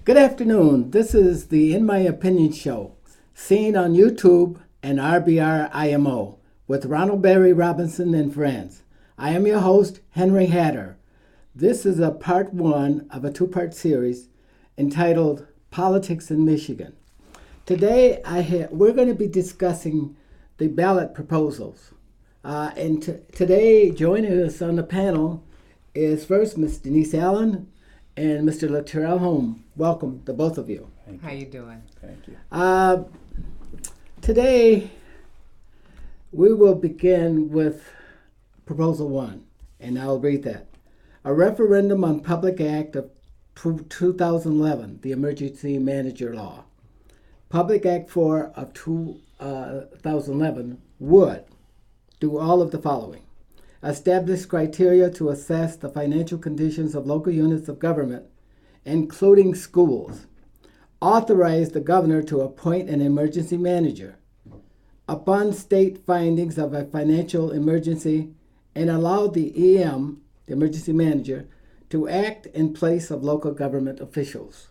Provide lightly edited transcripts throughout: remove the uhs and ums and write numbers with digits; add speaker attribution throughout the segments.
Speaker 1: Good afternoon. This is the In My Opinion show, seen on YouTube and RBR IMO with Ronald Barry Robinson and friends. I am your host, Henry Hatter. This is a part one of a two-part series entitled Politics in Michigan. Today, we're going to be discussing the ballot proposals. Today, joining us on the panel is first Ms. Denise Allen and Mr. Latrell Home. Welcome to both of you.
Speaker 2: Thank
Speaker 3: How
Speaker 2: you.
Speaker 3: you doing?
Speaker 2: Thank you.
Speaker 1: Today, we will begin with Proposal 1, and I'll read that. A referendum on Public Act of 2011, the Emergency Manager Law. Public Act 4 of 2011 would do all of the following. Establish criteria to assess the financial conditions of local units of government, including schools. Authorize the governor to appoint an emergency manager upon state findings of a financial emergency and allow the EM, the emergency manager, to act in place of local government officials.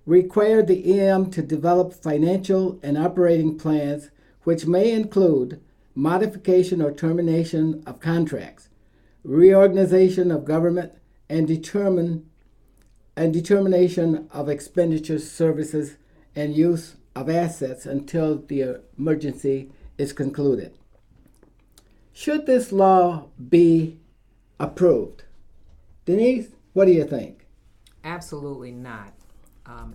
Speaker 1: Require the EM to develop financial and operating plans which may include modification or termination of contracts, reorganization of government, and determination of expenditures, services, and use of assets until the emergency is concluded. Should this law be approved? Denise, what do you think?
Speaker 3: Absolutely not.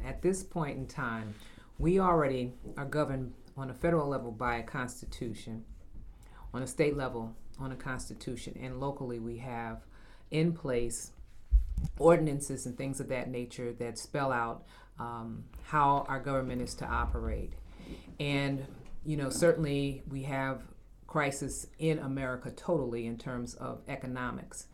Speaker 3: At this point in time, we already are governed on a federal level by a constitution, on a state level on a constitution, and locally we have in place ordinances and things of that nature that spell out how our government is to operate. And, certainly we have crisis in America totally in terms of economics.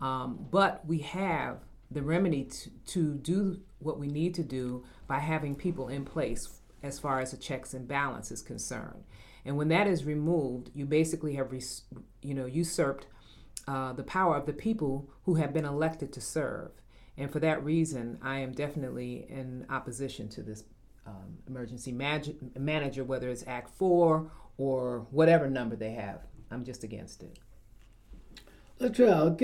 Speaker 3: But we have the remedy to do what we need to do by having people in place as far as the checks and balance is concerned. And when that is removed, you basically have usurped the power of the people who have been elected to serve. And for that reason, I am definitely in opposition to this emergency manager, whether it's Act 4 or whatever number they have. I'm just against it.
Speaker 1: Latrell,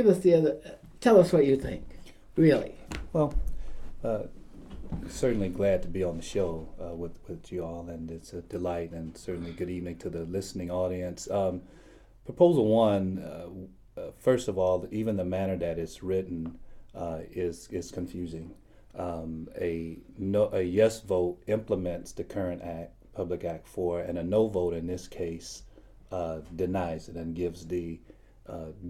Speaker 1: tell us what you think, really.
Speaker 2: Well, certainly glad to be on the show with you all, and it's a delight, and certainly good evening to the listening audience. Proposal 1, first of all, even the manner that it's written is confusing. A yes vote implements the current act, Public Act 4, and a no vote in this case denies it and gives the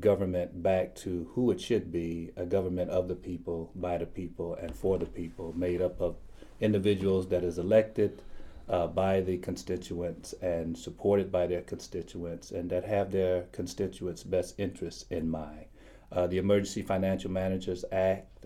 Speaker 2: government back to who it should be, a government of the people, by the people, and for the people, made up of individuals that is elected by the constituents and supported by their constituents, and that have their constituents' best interests in mind. The Emergency Financial Managers Act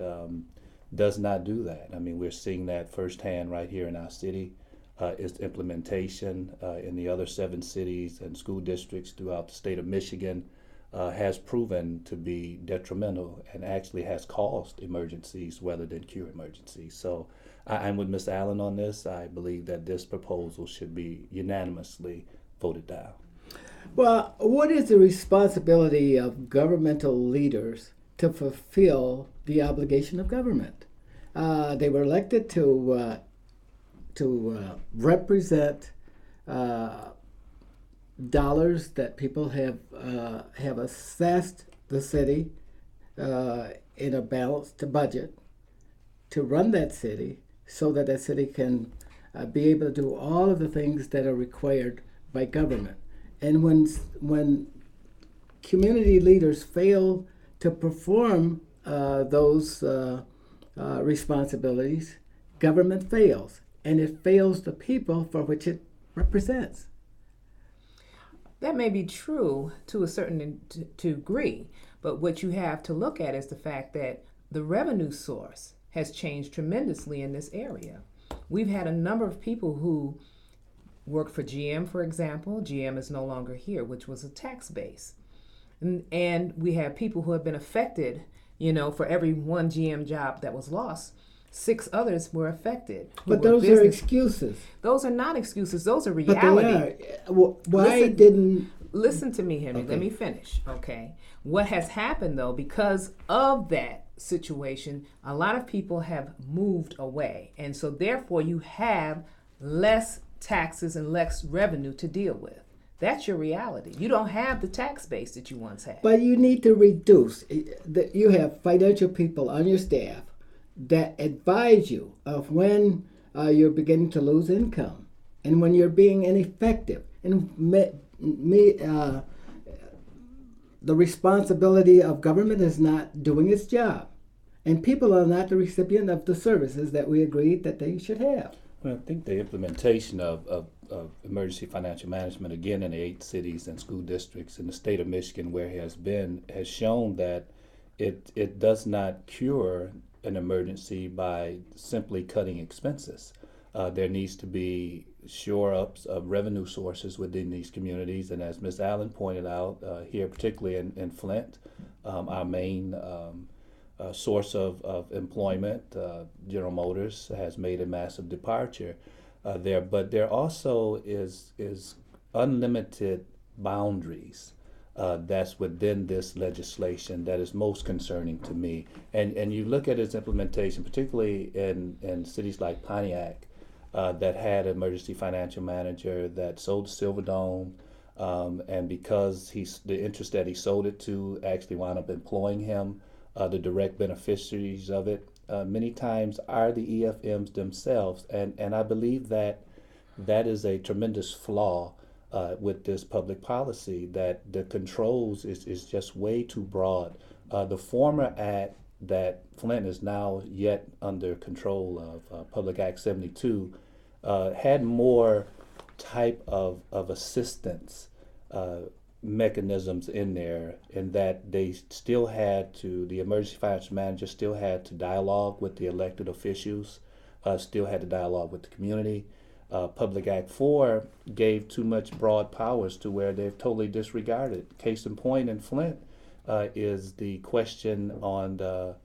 Speaker 2: does not do that. I mean, we're seeing that firsthand right here in our city. Its implementation in the other 7 cities and school districts throughout the state of Michigan has proven to be detrimental and actually has caused emergencies rather than cure emergencies. So I'm with Ms. Allen on this. I believe that this proposal should be unanimously voted down.
Speaker 1: Well, what is the responsibility of governmental leaders to fulfill the obligation of government? They were elected to represent dollars that people have assessed the city in a balanced budget to run that city so that that city can be able to do all of the things that are required by government. And when community leaders fail to perform those responsibilities, government fails, and it fails the people for which it represents.
Speaker 3: That may be true to a certain degree, but what you have to look at is the fact that the revenue source has changed tremendously in this area. We've had a number of people who work for GM, for example. GM is no longer here, which was a tax base. And we have people who have been affected, for every one GM job that was lost, 6 others were affected.
Speaker 1: But those are excuses.
Speaker 3: Those are not excuses. Those are
Speaker 1: But
Speaker 3: reality.
Speaker 1: they are. Why didn't...
Speaker 3: Listen to me, Henry.
Speaker 1: Okay.
Speaker 3: Let me finish, okay? What has happened, though, because of that situation, a lot of people have moved away. And so, therefore, you have less taxes and less revenue to deal with. That's your reality. You don't have the tax base that you once had.
Speaker 1: But you need to reduce. You have financial people on your staff that advise you of when you're beginning to lose income and when you're being ineffective. And the responsibility of government is not doing its job. And people are not the recipient of the services that we agreed that they should have.
Speaker 2: Well, I think the implementation of emergency financial management, again, in the 8 cities and school districts in the state of Michigan where it has shown that it does not cure an emergency by simply cutting expenses. There needs to be shore-ups of revenue sources within these communities, and as Ms. Allen pointed out, here particularly in Flint, our main source of employment, General Motors, has made a massive departure there. But there also is unlimited boundaries that's within this legislation that is most concerning to me. And you look at its implementation, particularly in cities like Pontiac, that had an emergency financial manager that sold Silverdome, and because the interest that he sold it to actually wound up employing him, the direct beneficiaries of it many times are the EFMs themselves, and I believe that is a tremendous flaw with this public policy, that the controls is just way too broad. The former act that Flint is now yet under control of, Public Act 72, had more type of assistance mechanisms in there, in that they still had to, the emergency financial manager still had to dialogue with the elected officials, still had to dialogue with the community. Public Act 4 gave too much broad powers to where they've totally disregarded. Case in point in Flint is the question on the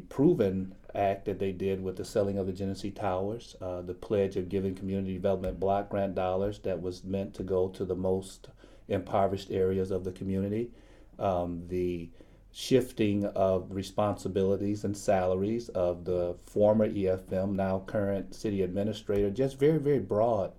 Speaker 2: proven act that they did with the selling of the Genesee Towers, the pledge of giving community development block grant dollars that was meant to go to the most impoverished areas of the community, the shifting of responsibilities and salaries of the former EFM, now current city administrator, just very, very broad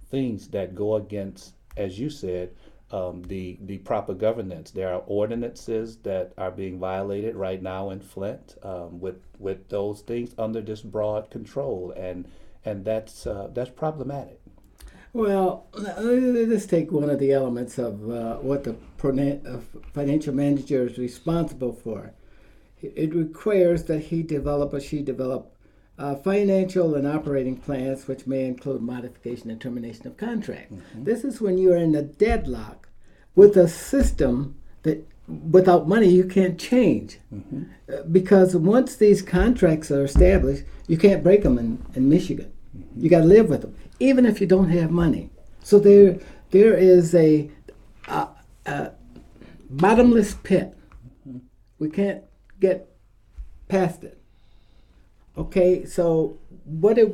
Speaker 2: things that go against, as you said, the proper governance. There are ordinances that are being violated right now in Flint with those things under this broad control, and that's problematic.
Speaker 1: Well, let's take one of the elements of what the financial manager is responsible for. It requires that he develop or she develop financial and operating plans, which may include modification and termination of contracts. Mm-hmm. This is when you are in a deadlock with a system that without money you can't change. Mm-hmm. Because once these contracts are established, you can't break them in Michigan. Mm-hmm. You got to live with them, even if you don't have money. So there is a bottomless pit. Mm-hmm. We can't get past it. Okay, so what is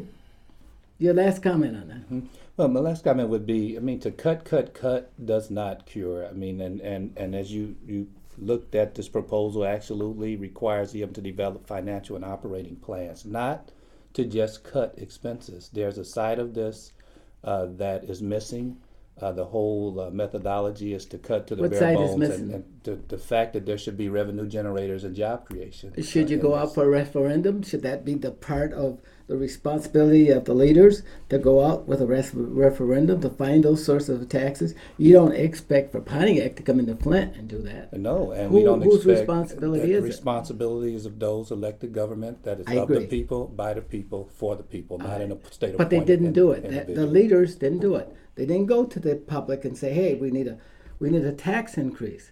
Speaker 1: your last comment on that?
Speaker 2: Mm-hmm. Well, my last comment would be, to cut does not cure. And as you looked at this proposal, absolutely requires them to develop financial and operating plans, not to just cut expenses. There's a side of this that is missing. The whole methodology is to cut to the bare bones, and the fact that there should be revenue generators and job creation.
Speaker 1: Should you go out for a referendum? Should that be the part of the responsibility of the leaders to go out with a referendum to find those sources of taxes. You don't expect for Pontiac to come into Flint and do that.
Speaker 2: No, and
Speaker 1: Who-
Speaker 2: we don't
Speaker 1: whose
Speaker 2: expect
Speaker 1: responsibility
Speaker 2: that
Speaker 1: is
Speaker 2: the
Speaker 1: it?
Speaker 2: responsibility is of those elected government that is
Speaker 1: I
Speaker 2: of the
Speaker 1: agree.
Speaker 2: people, by the people, for the people, not in a state of
Speaker 1: But they didn't do it. The
Speaker 2: individual.
Speaker 1: leaders didn't do it. They didn't go to the public and say, "Hey, we need a tax increase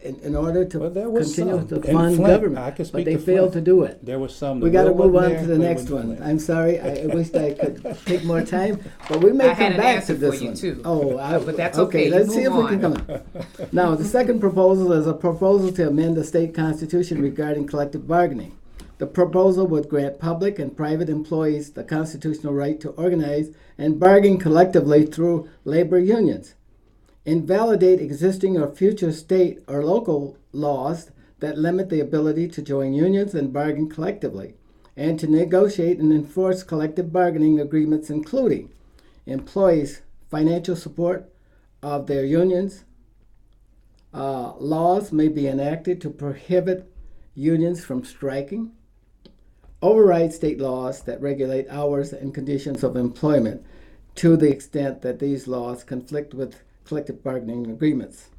Speaker 1: in order to
Speaker 2: Well, there was
Speaker 1: continue
Speaker 2: some.
Speaker 1: to
Speaker 2: In
Speaker 1: fund
Speaker 2: Flint,
Speaker 1: government."
Speaker 2: I can
Speaker 1: But
Speaker 2: speak
Speaker 1: they
Speaker 2: to
Speaker 1: failed
Speaker 2: Flint.
Speaker 1: to do it.
Speaker 2: There was some.
Speaker 1: We
Speaker 2: The
Speaker 1: got to
Speaker 2: will
Speaker 1: move
Speaker 2: wasn't
Speaker 1: on to
Speaker 2: there,
Speaker 1: the
Speaker 2: but it
Speaker 1: next
Speaker 2: was
Speaker 1: one.
Speaker 2: Flint.
Speaker 1: I'm sorry. I wished I could take more time, but we may
Speaker 3: I had
Speaker 1: come
Speaker 3: an
Speaker 1: back
Speaker 3: answer
Speaker 1: to this
Speaker 3: for you,
Speaker 1: one.
Speaker 3: too.
Speaker 1: Oh,
Speaker 3: But that's
Speaker 1: okay.
Speaker 3: okay. You
Speaker 1: Let's see if
Speaker 3: move
Speaker 1: we can
Speaker 3: on.
Speaker 1: come on. Now, the second proposal is a proposal to amend the state constitution regarding collective bargaining. The proposal would grant public and private employees the constitutional right to organize and bargain collectively through labor unions, invalidate existing or future state or local laws that limit the ability to join unions and bargain collectively, and to negotiate and enforce collective bargaining agreements, including employees' financial support of their unions. Laws may be enacted to prohibit unions from striking, override state laws that regulate hours and conditions of employment to the extent that these laws conflict with collective bargaining agreements.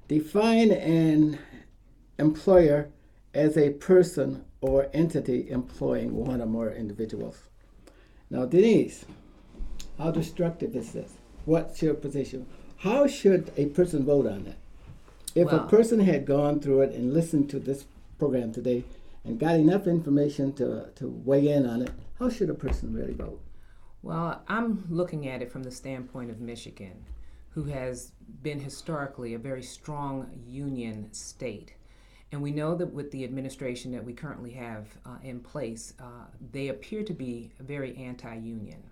Speaker 1: Define an employer as a person or entity employing one or more individuals. Now, Denise, how destructive is this? What's your position? How should a person vote on that? If a
Speaker 3: Well-
Speaker 1: person had gone through it and listened to this program today and got enough information to weigh in on it, how should a person really vote?
Speaker 3: Well, I'm looking at it from the standpoint of Michigan, who has been historically a very strong union state. And we know that with the administration that we currently have in place, they appear to be very anti-union.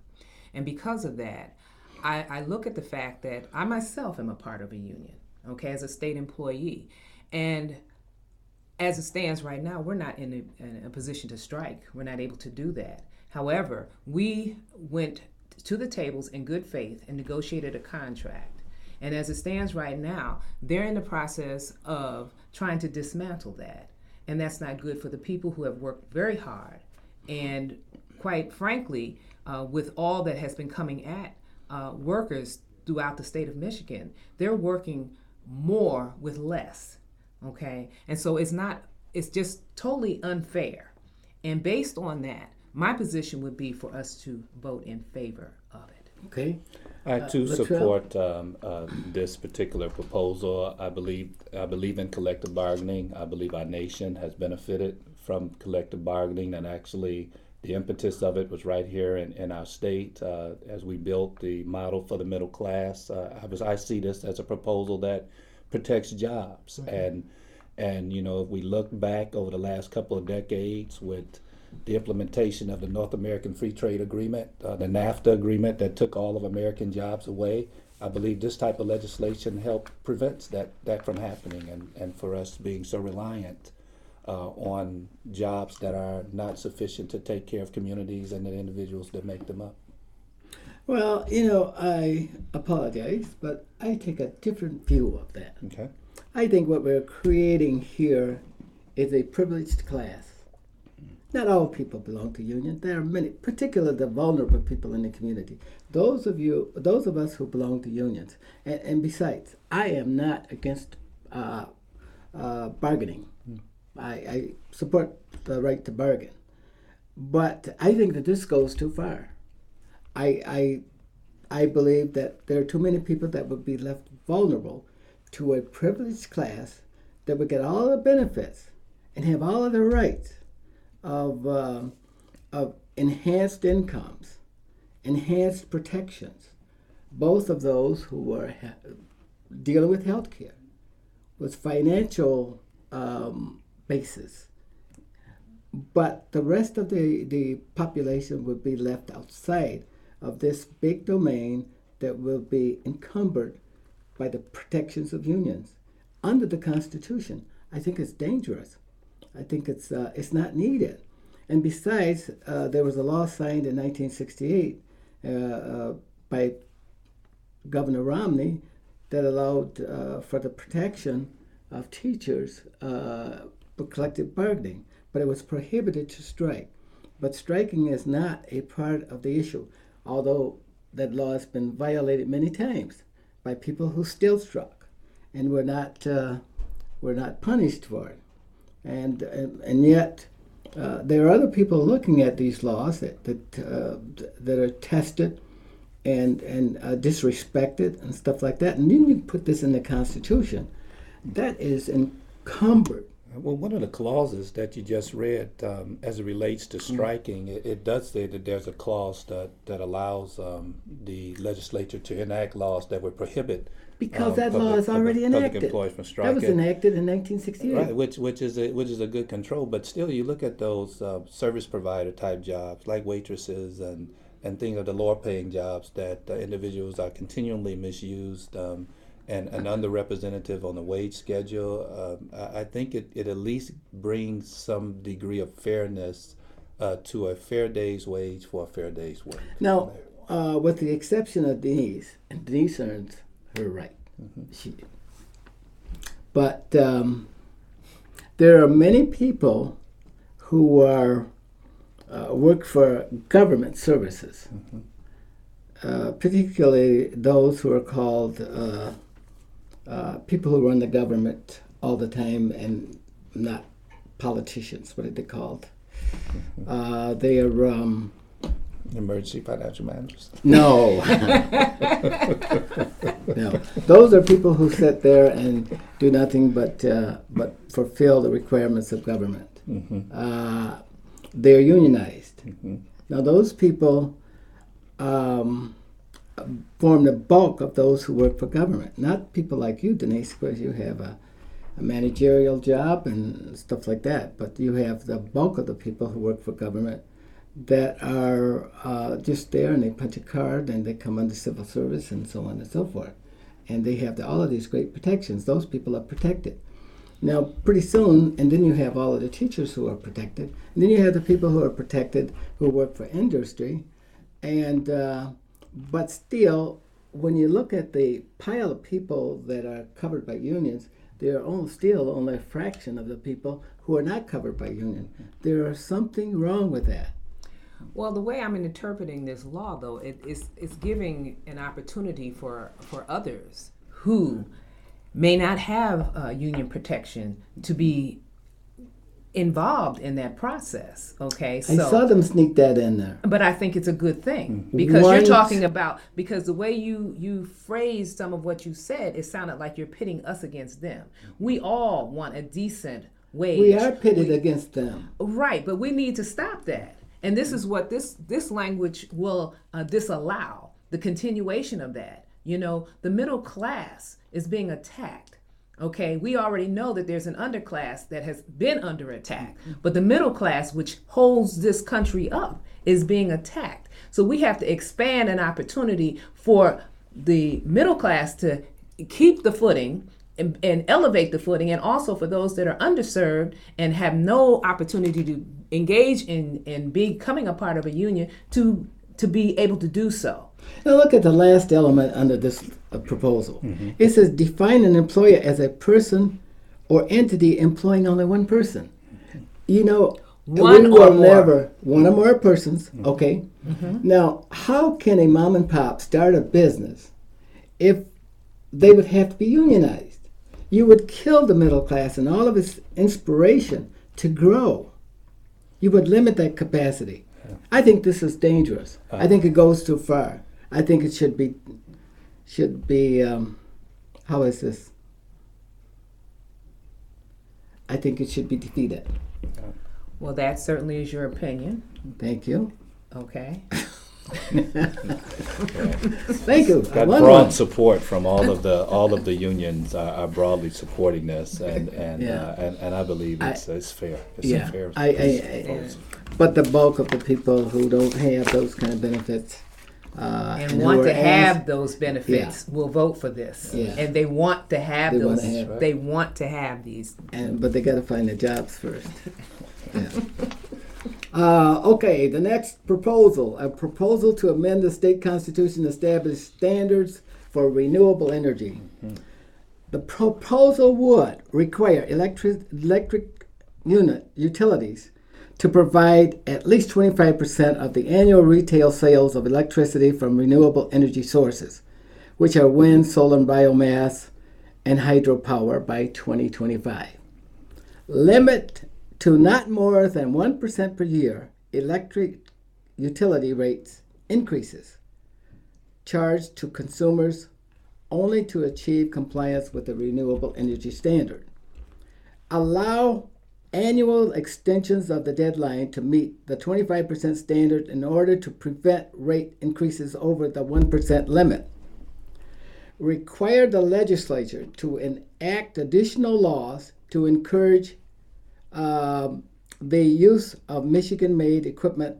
Speaker 3: And because of that, I look at the fact that I myself am a part of a union, okay, as a state employee. And as it stands right now, we're not in a position to strike. We're not able to do that. However, we went to the tables in good faith and negotiated a contract. And as it stands right now, they're in the process of trying to dismantle that. And that's not good for the people who have worked very hard. And quite frankly, with all that has been coming at workers throughout the state of Michigan, they're working more with less. Okay? And so it's just totally unfair. And based on that, my position would be for us to vote in favor of it.
Speaker 1: Okay?
Speaker 2: I too
Speaker 1: Latrell?
Speaker 2: support this particular proposal. I believe in collective bargaining. I believe our nation has benefited from collective bargaining, and actually the impetus of it was right here in our state as we built the model for the middle class. I see this as a proposal that protects jobs, and if we look back over the last couple of decades with the implementation of the North American Free Trade Agreement, the NAFTA agreement that took all of American jobs away, I believe this type of legislation prevents that from happening, and for us being so reliant on jobs that are not sufficient to take care of communities and the individuals that make them up.
Speaker 1: Well, I apologize, but I take a different view of that.
Speaker 2: Okay.
Speaker 1: I think what we're creating here is a privileged class. Not all people belong to unions. There are many, particularly the vulnerable people in the community. Those of us who belong to unions. And besides, I am not against bargaining. I support the right to bargain. But I think that this goes too far. I believe that there are too many people that would be left vulnerable to a privileged class that would get all the benefits and have all of the rights of enhanced incomes, enhanced protections, both of those who are dealing with health care, with financial basis. But the rest of the population would be left outside of this big domain that will be encumbered by the protections of unions under the Constitution. I think it's dangerous. I think it's not needed. And besides, there was a law signed in 1968 by Governor Romney that allowed for the protection of teachers for collective bargaining, but it was prohibited to strike. But striking is not a part of the issue, although that law has been violated many times by people who still struck, and were not punished for it. And yet there are other people looking at these laws that are tested and disrespected and stuff like that. And then you put this in the Constitution. That is encumbered.
Speaker 2: Well, one of the clauses that you just read, as it relates to striking, it does say that there's a clause that allows the legislature to enact laws that would prohibit
Speaker 1: Because that law is already enacted.
Speaker 2: public employees from
Speaker 1: That
Speaker 2: striking.
Speaker 1: was enacted in 1968.
Speaker 2: Right, which is a good control, but still, you look at those service provider type jobs like waitresses and things of the lower paying jobs that individuals are continually misused and underrepresented on the wage schedule. I think it at least brings some degree of fairness to a fair day's wage for a fair day's work.
Speaker 1: Now, with the exception of Denise, and Denise earns her right. She did. But there are many people who are work for government services, particularly those who are called people who run the government all the time and not politicians. What are they called? They are
Speaker 2: Emergency financial managers.
Speaker 1: no. No, those are people who sit there and do nothing but fulfill the requirements of government. They're unionized. Now, those people form the bulk of those who work for government. Not people like you, Denise, because you have a managerial job and stuff like that. But you have the bulk of the people who work for government that are just there, and they punch a card and they come under civil service and so on and so forth. And they have all of these great protections. Those people are protected. Now, pretty soon, and then you have all of the teachers who are protected. And then you have the people who are protected who work for industry. And but still, when you look at the pile of people that are covered by unions, there are still only a fraction of the people who are not covered by union. There is something wrong with that.
Speaker 3: Well, the way I'm interpreting this law, though, it's giving an opportunity for others who may not have union protection to be involved in that process. Okay,
Speaker 1: I saw them sneak that in there.
Speaker 3: But I think it's a good thing because you're talking about, because the way you phrased some of what you said, it sounded like you're pitting us against them. We all want a decent wage.
Speaker 1: We are pitted against them.
Speaker 3: Right, but we need to stop that. And this is what this language will disallow, the continuation of that. You know, the middle class is being attacked. Okay, we already know that there's an underclass that has been under attack, but the middle class, which holds this country up, is being attacked. So we have to expand an opportunity for the middle class to keep the footing and elevate the footing, and also for those that are underserved and have no opportunity to engage in becoming a part of a union to be able to do so.
Speaker 1: Now look at the last element under this proposal. It says define an employer as a person or entity employing only one person. You know,
Speaker 3: One
Speaker 1: we
Speaker 3: or
Speaker 1: will
Speaker 3: more.
Speaker 1: never, one or more persons, okay? Now, how can a mom and pop start a business if they would have to be unionized? You would kill the middle class and all of its inspiration to grow. You would limit that capacity. I think this is dangerous. I think it goes too far. I think it should be how is this? I think it should be defeated.
Speaker 3: Well, that certainly is your opinion.
Speaker 1: Thank you.
Speaker 3: Okay.
Speaker 1: Thank you.
Speaker 2: Got
Speaker 1: One
Speaker 2: broad
Speaker 1: more.
Speaker 2: support from all of the unions are broadly supporting this, and I believe it's fair. It's a fair proposal.
Speaker 1: But the bulk of the people who don't have those kind of benefits
Speaker 3: And
Speaker 1: who
Speaker 3: want
Speaker 1: are
Speaker 3: to have
Speaker 1: asked-
Speaker 3: those benefits will vote for this.
Speaker 1: Yeah.
Speaker 3: And they want to have
Speaker 1: They
Speaker 3: those.
Speaker 1: wanna have-
Speaker 3: They want to have these.
Speaker 1: but they got to find the jobs first. Yeah. Okay, the next proposal, a proposal to amend the state constitution to establish standards for renewable energy. The proposal would require electric utilities to provide at least 25% of the annual retail sales of electricity from renewable energy sources, which are wind, solar, and biomass, and hydropower by 2025. Limit to not more than 1% per year electric utility rates increases charged to consumers only to achieve compliance with the renewable energy standard. Allow annual extensions of the deadline to meet the 25% standard in order to prevent rate increases over the 1% limit. Require the legislature to enact additional laws to encourage the use of Michigan-made equipment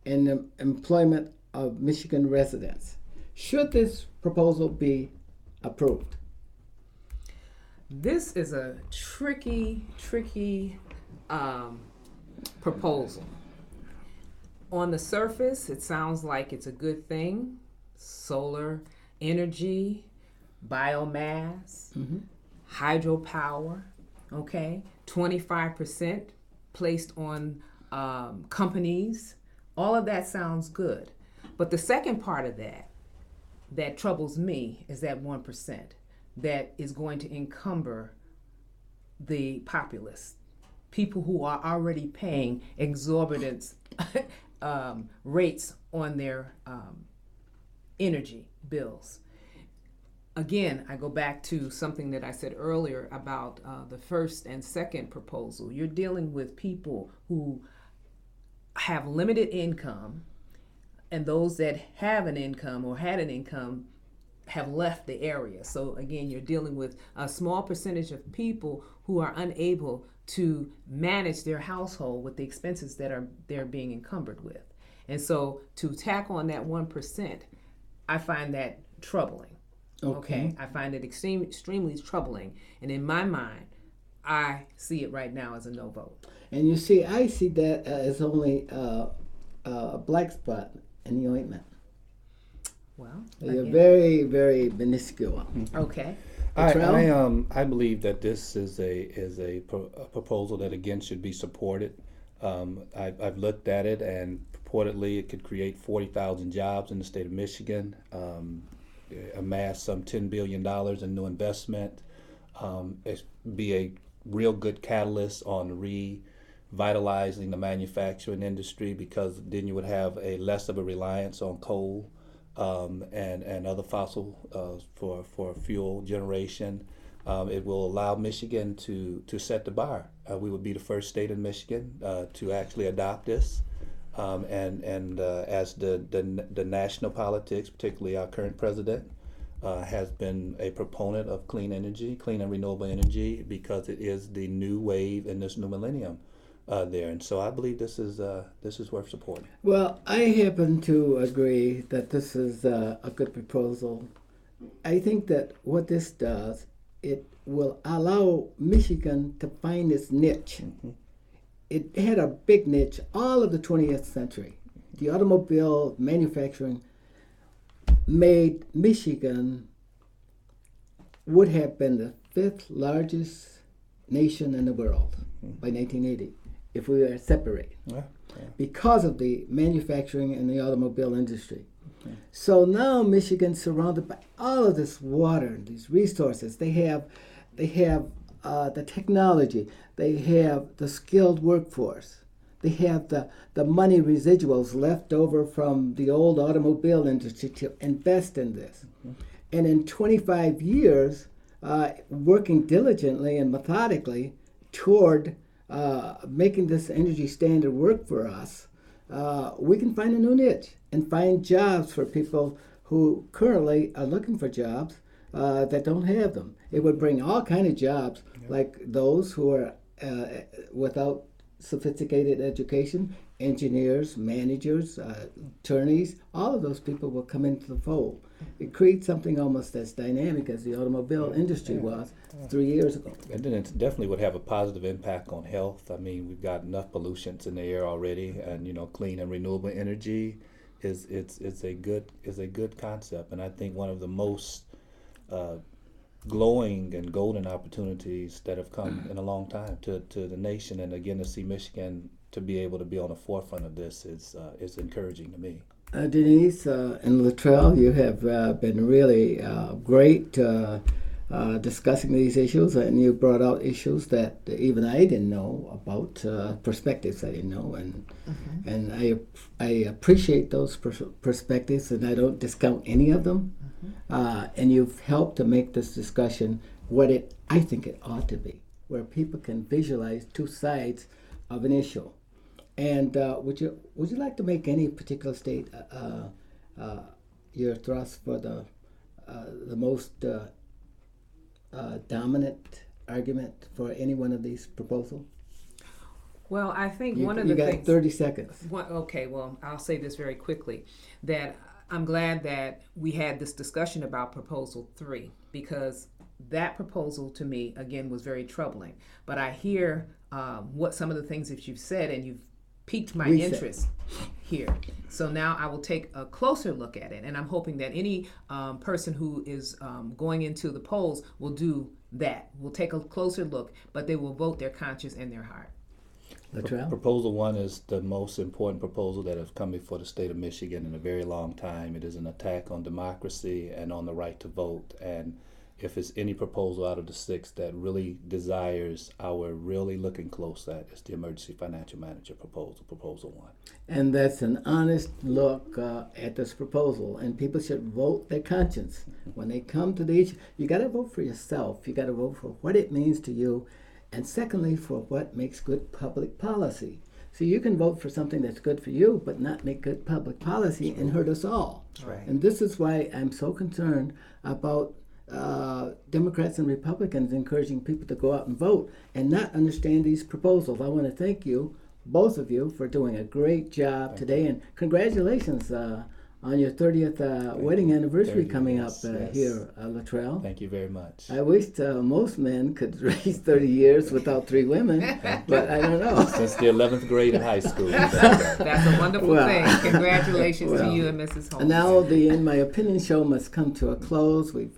Speaker 1: and the employment of Michigan residents. Should this proposal be approved?
Speaker 3: This is a tricky proposal. On the surface, it sounds like it's a good thing. Solar energy, biomass, hydropower, okay? 25% placed on companies. All of that sounds good. But the second part of that troubles me is that 1% that is going to encumber the populace, people who are already paying exorbitant rates on their energy bills. Again, I go back to something that I said earlier about the first and second proposal. You're dealing with people who have limited income, and those that have an income or had an income have left the area. So again, you're dealing with a small percentage of people who are unable to manage their household with the expenses that they're being encumbered with. And so to tack on that 1%, I find that troubling. Okay. I find it extremely troubling. And in my mind, I see it right now as a no vote.
Speaker 1: And you see, I see that as only a black spot in the ointment.
Speaker 3: Well,
Speaker 1: you're very, very minuscule.
Speaker 3: Okay.
Speaker 2: I believe that this is a proposal that again should be supported. I've looked at it, and purportedly it could create 40,000 jobs in the state of Michigan, amass some $10 billion in new investment, be a real good catalyst on revitalizing the manufacturing industry, because then you would have a less of a reliance on coal and other fossil for fuel generation. It will allow Michigan to set the bar. We would be the first state in Michigan to actually adopt this. As the national politics, particularly our current president, has been a proponent of clean energy, clean and renewable energy, because it is the new wave in this new millennium there. And so I believe this is worth supporting.
Speaker 1: Well, I happen to agree that this is a good proposal. I think that what this does, it will allow Michigan to find its niche. It had a big niche all of the 20th century. The automobile manufacturing made Michigan would have been the 5th largest nation in the world by 1980 if we were separate, because of the manufacturing and the automobile industry. So now Michigan's surrounded by all of this water and these resources. They have the technology. They have the skilled workforce. They have the money residuals left over from the old automobile industry to invest in this. And in 25 years, working diligently and methodically toward making this energy standard work for us, we can find a new niche and find jobs for people who currently are looking for jobs that don't have them. It would bring all kinds of jobs, like those who are without sophisticated education, engineers, managers, attorneys. All of those people will come into the fold. It creates something almost as dynamic as the automobile industry was 3 years ago.
Speaker 2: And then it definitely would have a positive impact on health. I mean, we've got enough pollutants in the air already, and clean and renewable energy is a good concept. And I think one of the most glowing and golden opportunities that have come in a long time to the nation, and again to see Michigan to be able to be on the forefront of this is encouraging to me.
Speaker 1: Denise and Latrell, you have been really great discussing these issues, and you brought out issues that even I didn't know about, perspectives I didn't know, and I appreciate those perspectives, and I don't discount any of them. And you've helped to make this discussion what I think it ought to be, where people can visualize two sides of an issue. And would you like to make any particular state your thrust for the most dominant argument for any one of these proposals?
Speaker 3: Well, I think one of
Speaker 1: you
Speaker 3: the
Speaker 1: got
Speaker 3: things.
Speaker 1: 30 seconds.
Speaker 3: Okay, well, I'll say this very quickly, that I'm glad that we had this discussion about Proposal 3, because that proposal to me, again, was very troubling. But I hear what some of the things that you've said, and you've piqued my interest here. So now I will take a closer look at it, and I'm hoping that any person who is going into the polls will do that. Will take a closer look, but they will vote their conscience and their heart.
Speaker 2: Proposal 1 is the most important proposal that has come before the state of Michigan in a very long time. It is an attack on democracy and on the right to vote. And if it's any proposal out of the 6 that really desires our really looking close at, it's the Emergency Financial Manager proposal, Proposal 1.
Speaker 1: And that's an honest look at this proposal. And people should vote their conscience. When they come to the issue, you got to vote for yourself. You got to vote for what it means to you. And secondly, for what makes good public policy. So you can vote for something that's good for you, but not make good public policy and hurt us all.
Speaker 3: That's right.
Speaker 1: And this is why I'm so concerned about Democrats and Republicans encouraging people to go out and vote and not understand these proposals. I want to thank you, both of you, for doing a great job today. And congratulations on your 30th wedding anniversary coming up here, Latrell.
Speaker 2: Thank you very much.
Speaker 1: I wish most men could raise 30 years without 3 women, but I don't know.
Speaker 2: Since the 11th grade in high school.
Speaker 3: That's a wonderful thing. Congratulations to you and Mrs. Holmes.
Speaker 1: And now the In My Opinion show must come to a close. We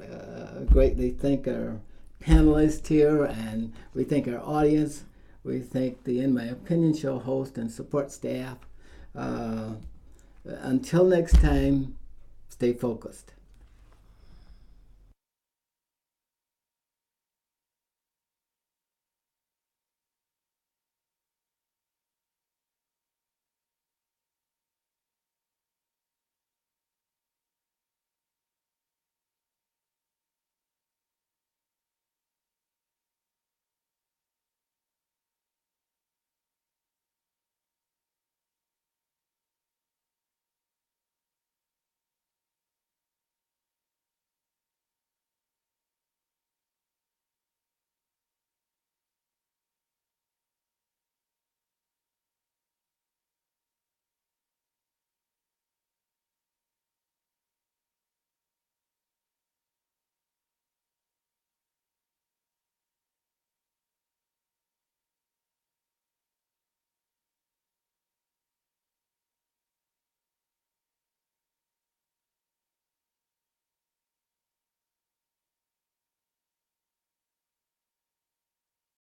Speaker 1: greatly thank our panelists here, and we thank our audience. We thank the In My Opinion show host and support staff. Until next time, stay focused.